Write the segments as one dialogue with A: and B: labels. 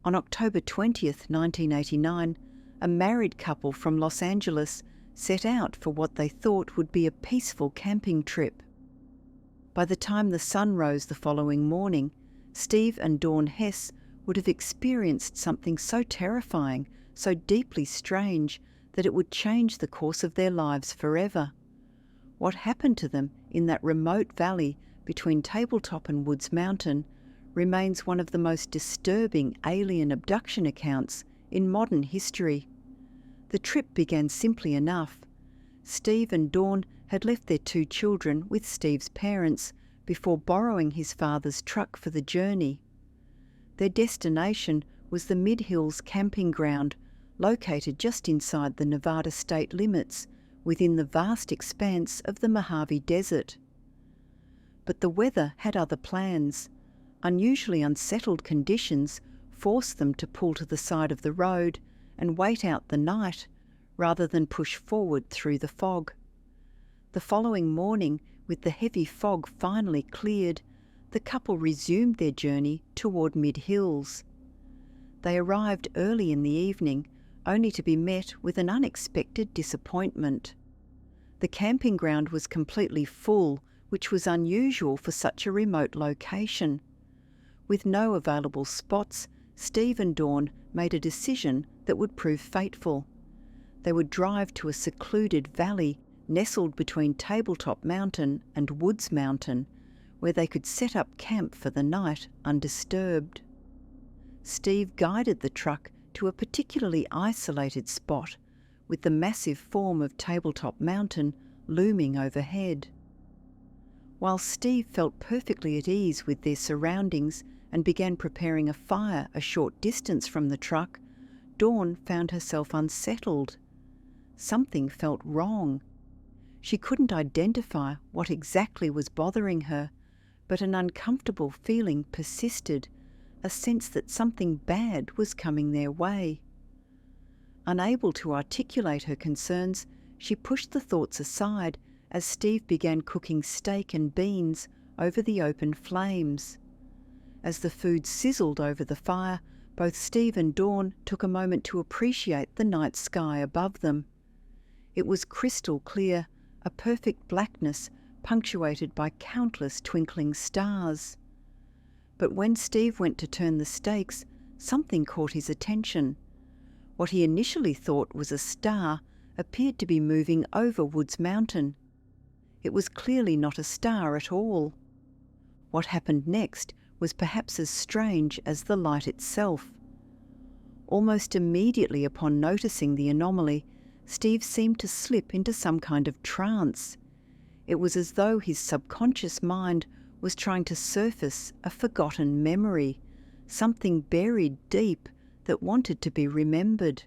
A: On October 20th, 1989, a married couple from Los Angeles set out for what they thought would be a peaceful camping trip. By the time the sun rose the following morning, Steve and Dawn Hess would have experienced something so terrifying, so deeply strange, that it would change the course of their lives forever. What happened to them in that remote valley between Tabletop and Woods Mountain remains one of the most disturbing alien abduction accounts in modern history. The trip began simply enough. Steve and Dawn had left their 2 children with Steve's parents before borrowing his father's truck for the journey. Their destination was the Mid-Hills camping ground, located just inside the Nevada state limits, within the vast expanse of the Mojave Desert. But the weather had other plans. Unusually unsettled conditions forced them to pull to the side of the road and wait out the night, rather than push forward through the fog. The following morning, with the heavy fog finally cleared, the couple resumed their journey toward Mid-Hills. They arrived early in the evening, only to be met with an unexpected disappointment. The camping ground was completely full, which was unusual for such a remote location. With no available spots, Steve and Dawn made a decision that would prove fateful. They would drive to a secluded valley nestled between Tabletop Mountain and Woods Mountain, where they could set up camp for the night undisturbed. Steve guided the truck to a particularly isolated spot, with the massive form of Tabletop Mountain looming overhead. While Steve felt perfectly at ease with their surroundings and began preparing a fire a short distance from the truck, Dawn found herself unsettled. Something felt wrong. She couldn't identify what exactly was bothering her, but an uncomfortable feeling persisted, a sense that something bad was coming their way. Unable to articulate her concerns, she pushed the thoughts aside as Steve began cooking steak and beans over the open flames. As the food sizzled over the fire, both Steve and Dawn took a moment to appreciate the night sky above them. It was crystal clear, a perfect blackness punctuated by countless twinkling stars. But when Steve went to turn the steaks, something caught his attention. What he initially thought was a star appeared to be moving over Woods Mountain. It was clearly not a star at all. What happened next was perhaps as strange as the light itself. Almost immediately upon noticing the anomaly, Steve seemed to slip into some kind of trance. It was as though his subconscious mind was trying to surface a forgotten memory, something buried deep that wanted to be remembered.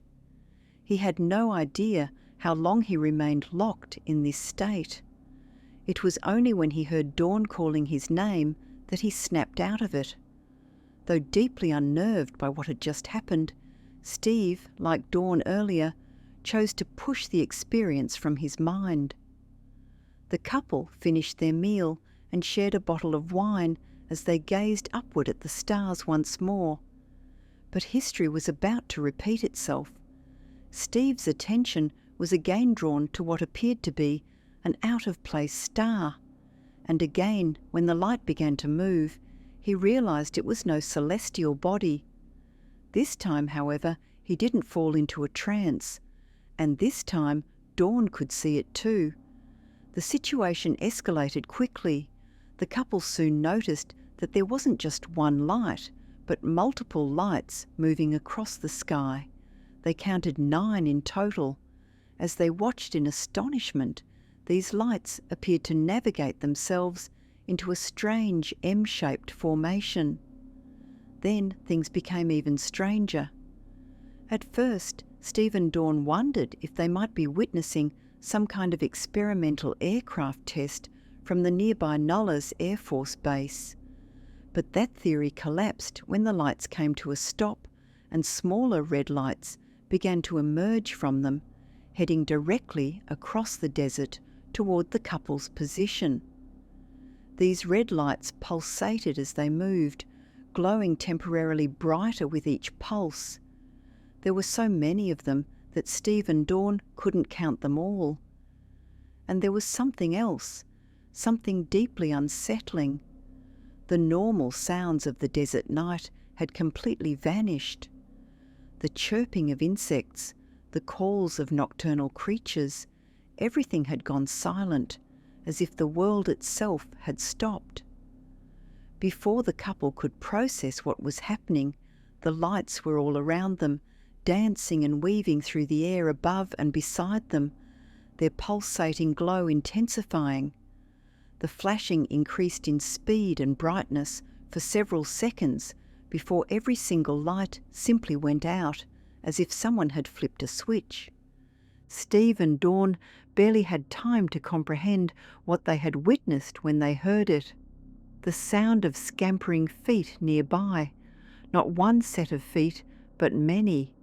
A: He had no idea how long he remained locked in this state. It was only when he heard Dawn calling his name that he snapped out of it. Though deeply unnerved by what had just happened, Steve, like Dawn earlier, chose to push the experience from his mind. The couple finished their meal and shared a bottle of wine as they gazed upward at the stars once more. But history was about to repeat itself. Steve's attention was again drawn to what appeared to be an out-of-place star, and again, when the light began to move, he realized it was no celestial body. This time, however, he didn't fall into a trance, and this time Dawn could see it too. The situation escalated quickly. The couple soon noticed that there wasn't just one light, but multiple lights moving across the sky. They counted 9 in total. As they watched in astonishment, these lights appeared to navigate themselves into a strange M-shaped formation. Then things became even stranger. At first, Steve and Dawn wondered if they might be witnessing some kind of experimental aircraft test from the nearby Nulles Air Force Base. But that theory collapsed when the lights came to a stop and smaller red lights began to emerge from them, heading directly across the desert toward the couple's position. These red lights pulsated as they moved, glowing temporarily brighter with each pulse. There were so many of them that Steve and Dawn couldn't count them all. And there was something else, something deeply unsettling. The normal sounds of the desert night had completely vanished. The chirping of insects, the calls of nocturnal creatures, everything had gone silent, as if the world itself had stopped. Before the couple could process what was happening, the lights were all around them, dancing and weaving through the air above and beside them, their pulsating glow intensifying. The flashing increased in speed and brightness for several seconds before every single light simply went out, as if someone had flipped a switch. Steve and Dawn barely had time to comprehend what they had witnessed when they heard it. The sound of scampering feet nearby, not one set of feet, but many.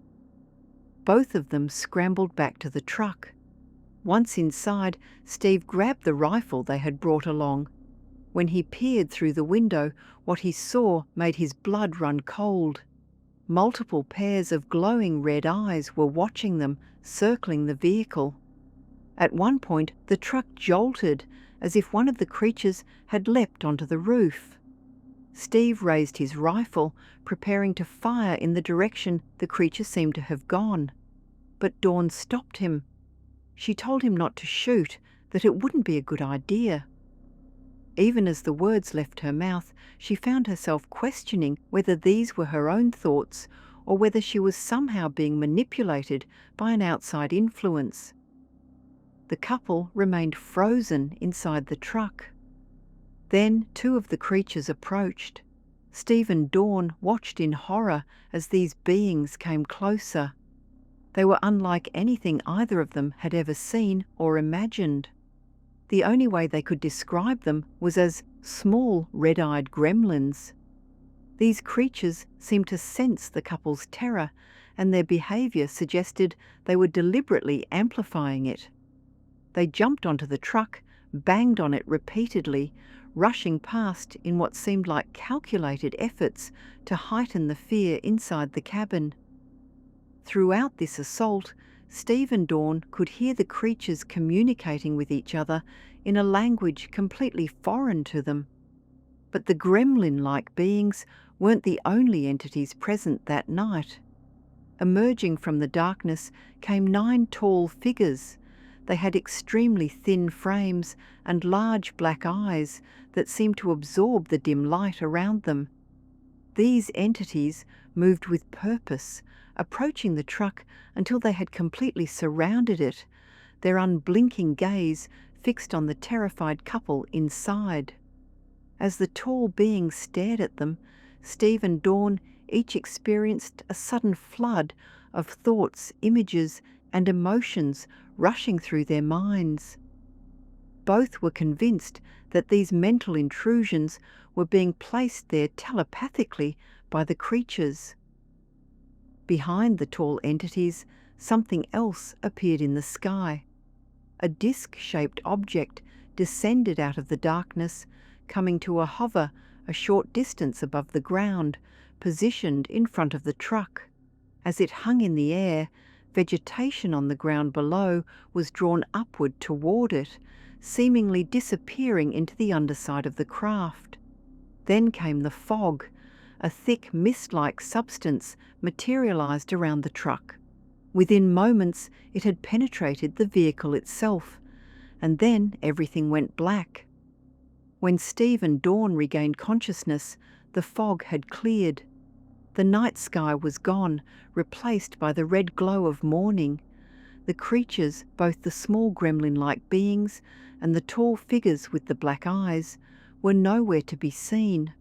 A: Both of them scrambled back to the truck. Once inside, Steve grabbed the rifle they had brought along. When he peered through the window, what he saw made his blood run cold. Multiple pairs of glowing red eyes were watching them, circling the vehicle. At one point, the truck jolted, as if one of the creatures had leapt onto the roof. Steve raised his rifle, preparing to fire in the direction the creature seemed to have gone. But Dawn stopped him. She told him not to shoot, that it wouldn't be a good idea. Even as the words left her mouth, she found herself questioning whether these were her own thoughts or whether she was somehow being manipulated by an outside influence. The couple remained frozen inside the truck. Then two of the creatures approached. Steve and Dawn watched in horror as these beings came closer. They were unlike anything either of them had ever seen or imagined. The only way they could describe them was as small red-eyed gremlins. These creatures seemed to sense the couple's terror, and their behaviour suggested they were deliberately amplifying it. They jumped onto the truck, banged on it repeatedly, rushing past in what seemed like calculated efforts to heighten the fear inside the cabin. Throughout this assault, Steve and Dawn could hear the creatures communicating with each other in a language completely foreign to them. But the gremlin-like beings weren't the only entities present that night. Emerging from the darkness came 9 tall figures. They had extremely thin frames and large black eyes that seemed to absorb the dim light around them. These entities moved with purpose, approaching the truck until they had completely surrounded it, their unblinking gaze fixed on the terrified couple inside. As the tall beings stared at them, Steve and Dawn each experienced a sudden flood of thoughts, images, and emotions rushing through their minds. Both were convinced that these mental intrusions were being placed there telepathically by the creatures. Behind the tall entities, something else appeared in the sky. A disc-shaped object descended out of the darkness, coming to a hover a short distance above the ground, positioned in front of the truck. As it hung in the air, vegetation on the ground below was drawn upward toward it, seemingly disappearing into the underside of the craft. Then came the fog. A thick mist-like substance materialized around the truck. Within moments, it had penetrated the vehicle itself, and then everything went black. When Steve and Dawn regained consciousness, the fog had cleared. The night sky was gone, replaced by the red glow of morning. The creatures, both the small gremlin-like beings and the tall figures with the black eyes, were nowhere to be seen.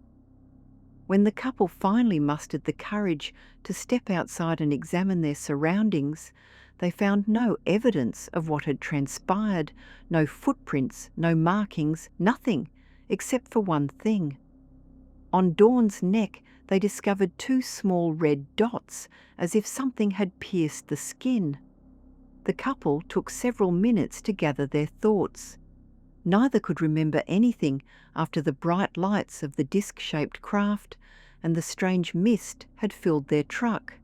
A: When the couple finally mustered the courage to step outside and examine their surroundings, they found no evidence of what had transpired, no footprints, no markings, nothing, except for one thing. On Dawn's neck they discovered 2 small red dots, as if something had pierced the skin. The couple took several minutes to gather their thoughts. Neither could remember anything after the bright lights of the disc-shaped craft and the strange mist had filled their truck.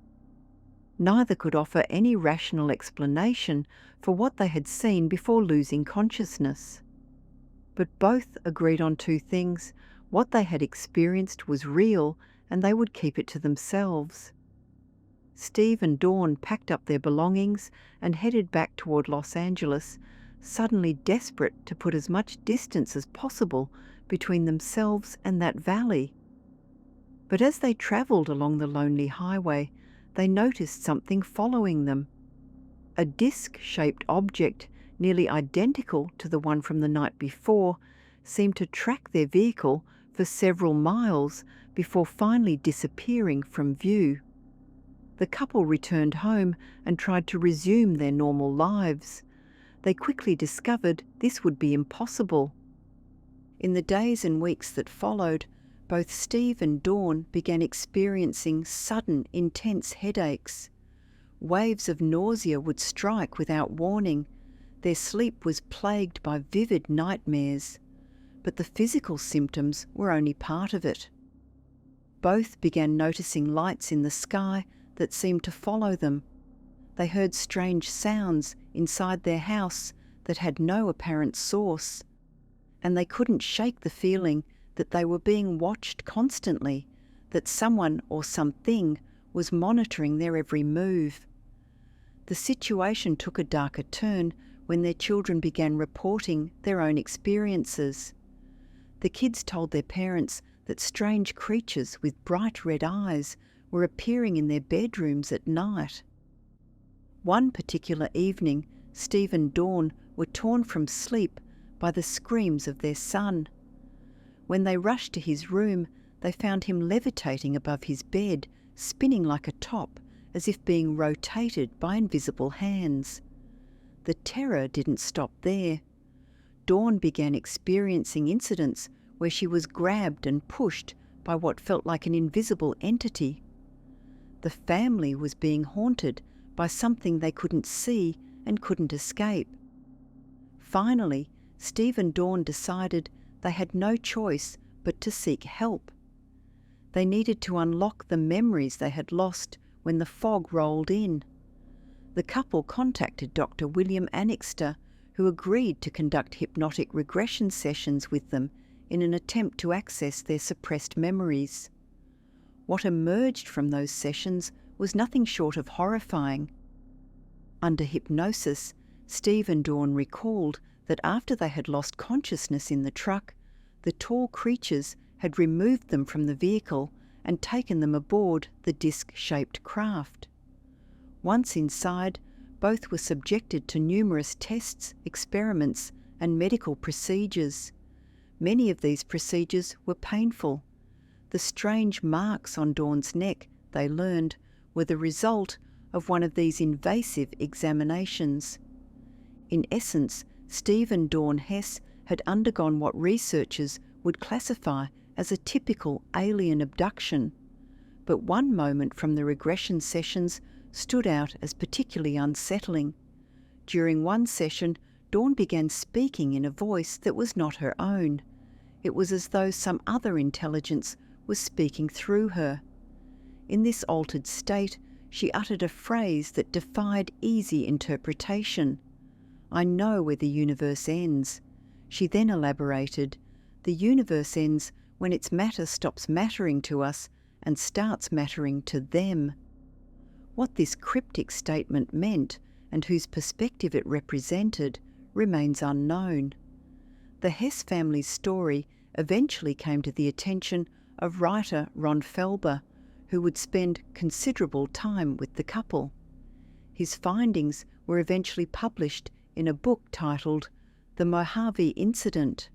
A: Neither could offer any rational explanation for what they had seen before losing consciousness. But both agreed on two things: what they had experienced was real and they would keep it to themselves. Steve and Dawn packed up their belongings and headed back toward Los Angeles, suddenly desperate to put as much distance as possible between themselves and that valley. But as they travelled along the lonely highway, they noticed something following them. A disc-shaped object, nearly identical to the one from the night before, seemed to track their vehicle for several miles before finally disappearing from view. The couple returned home and tried to resume their normal lives. They quickly discovered this would be impossible. In the days and weeks that followed, both Steve and Dawn began experiencing sudden, intense headaches. Waves of nausea would strike without warning. Their sleep was plagued by vivid nightmares. But the physical symptoms were only part of it. Both began noticing lights in the sky that seemed to follow them. They heard strange sounds inside their house that had no apparent source, and they couldn't shake the feeling that they were being watched constantly, that someone or something was monitoring their every move. The situation took a darker turn when their children began reporting their own experiences. The kids told their parents that strange creatures with bright red eyes were appearing in their bedrooms at night. One particular evening, Steve and Dawn were torn from sleep by the screams of their son. When they rushed to his room, they found him levitating above his bed, spinning like a top, as if being rotated by invisible hands. The terror didn't stop there. Dawn began experiencing incidents where she was grabbed and pushed by what felt like an invisible entity. The family was being haunted by something they couldn't see and couldn't escape. Finally, Steve and Dawn decided they had no choice but to seek help. They needed to unlock the memories they had lost when the fog rolled in. The couple contacted Dr. William Annixter, who agreed to conduct hypnotic regression sessions with them in an attempt to access their suppressed memories. What emerged from those sessions was nothing short of horrifying. Under hypnosis, Steve and Dawn recalled that after they had lost consciousness in the truck, the tall creatures had removed them from the vehicle and taken them aboard the disc-shaped craft. Once inside, both were subjected to numerous tests, experiments, and medical procedures. Many of these procedures were painful. The strange marks on Dawn's neck, they learned, were the result of one of these invasive examinations. In essence, Steve and Dawn Hess had undergone what researchers would classify as a typical alien abduction. But one moment from the regression sessions stood out as particularly unsettling. During one session, Dawn began speaking in a voice that was not her own. It was as though some other intelligence was speaking through her. In this altered state, she uttered a phrase that defied easy interpretation. "I know where the universe ends." She then elaborated, "The universe ends when its matter stops mattering to us and starts mattering to them." What this cryptic statement meant and whose perspective it represented remains unknown. The Hess family's story eventually came to the attention of writer Ron Felber, who would spend considerable time with the couple. His findings were eventually published in a book titled The Mojave Incident.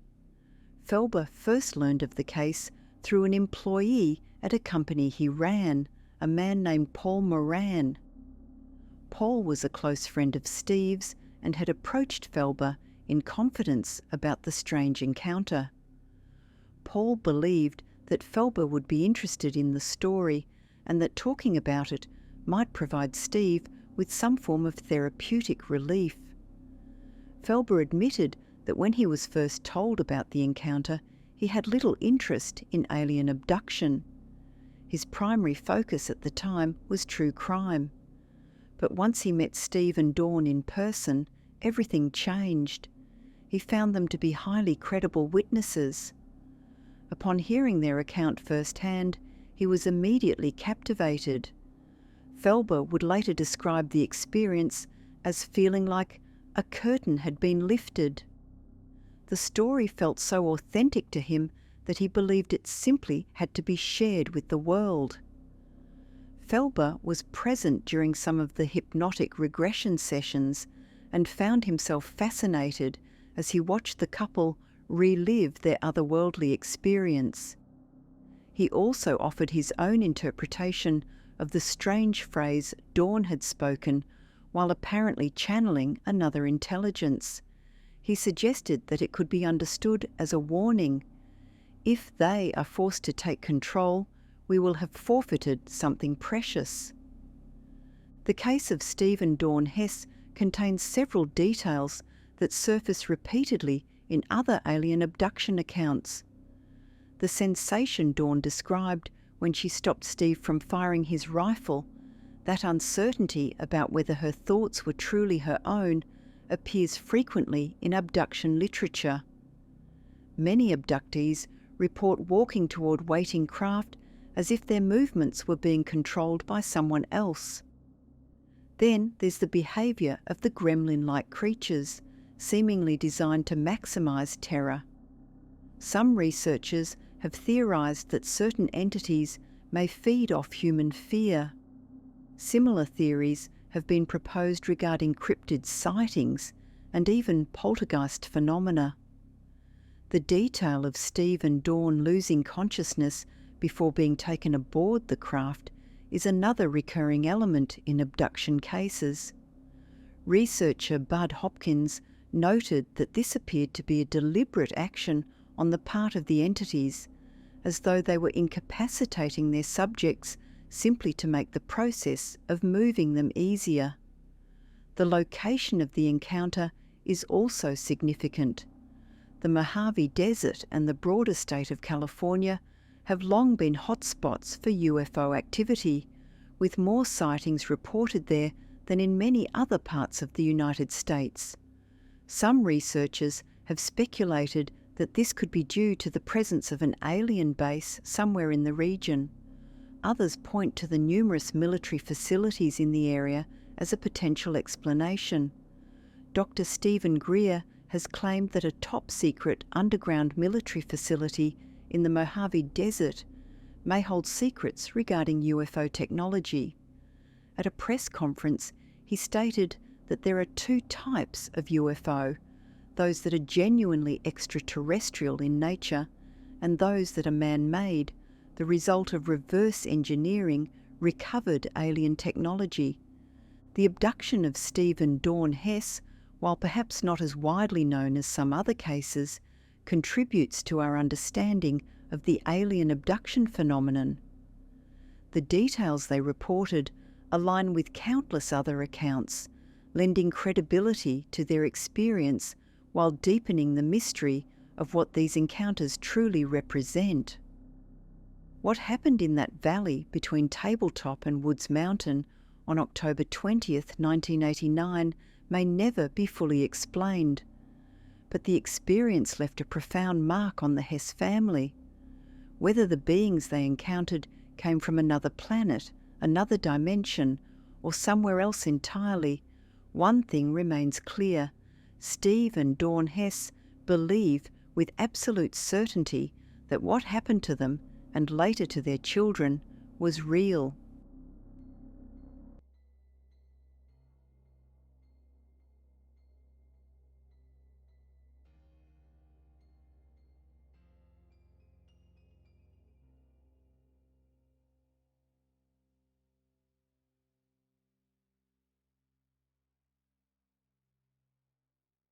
A: Felber first learned of the case through an employee at a company he ran, a man named Paul Moran. Paul was a close friend of Steve's and had approached Felber in confidence about the strange encounter. Paul believed that Felber would be interested in the story and that talking about it might provide Steve with some form of therapeutic relief. Felber admitted that when he was first told about the encounter, he had little interest in alien abduction. His primary focus at the time was true crime. But once he met Steve and Dawn in person, everything changed. He found them to be highly credible witnesses. Upon hearing their account firsthand, he was immediately captivated. Felber would later describe the experience as feeling like a curtain had been lifted. The story felt so authentic to him that he believed it simply had to be shared with the world. Felber was present during some of the hypnotic regression sessions and found himself fascinated as he watched the couple relive their otherworldly experience. He also offered his own interpretation of the strange phrase Dawn had spoken while apparently channeling another intelligence. He suggested that it could be understood as a warning. If they are forced to take control, we will have forfeited something precious. The case of Steve and Dawn Hess contains several details that surface repeatedly in other alien abduction accounts. The sensation Dawn described when she stopped Steve from firing his rifle, that uncertainty about whether her thoughts were truly her own, appears frequently in abduction literature. Many abductees report walking toward waiting craft as if their movements were being controlled by someone else. Then there's the behaviour of the gremlin-like creatures, seemingly designed to maximise terror. Some researchers have theorised that certain entities may feed off human fear. Similar theories have been proposed regarding cryptid sightings and even poltergeist phenomena. The detail of Steve and Dawn losing consciousness before being taken aboard the craft is another recurring element in abduction cases. Researcher Bud Hopkins noted that this appeared to be a deliberate action on the part of the entities, as though they were incapacitating their subjects simply to make the process of moving them easier. The location of the encounter is also significant. The Mojave Desert and the broader state of California have long been hotspots for UFO activity, with more sightings reported there than in many other parts of the United States. Some researchers have speculated that this could be due to the presence of an alien base somewhere in the region. Others point to the numerous military facilities in the area as a potential explanation. Dr. Stephen Greer has claimed that a top-secret underground military facility in the Mojave Desert may hold secrets regarding UFO technology. At a press conference, he stated that there are two types of UFO, those that are genuinely extraterrestrial in nature and those that are man-made, the result of reverse engineering recovered alien technology. The abduction of Steve and Dawn Hess, while perhaps not as widely known as some other cases, contributes to our understanding of the alien abduction phenomenon. The details they reported align with countless other accounts, lending credibility to their experience while deepening the mystery of what these encounters truly represent. What happened in that valley between Tabletop and Woods Mountain on October 20th, 1989 may never be fully explained, but the experience left a profound mark on the Hess family. Whether the beings they encountered came from another planet, another dimension, or somewhere else entirely, one thing remains clear: Steve and Dawn Hess believe with absolute certainty that what happened to them, and later to their children, was real.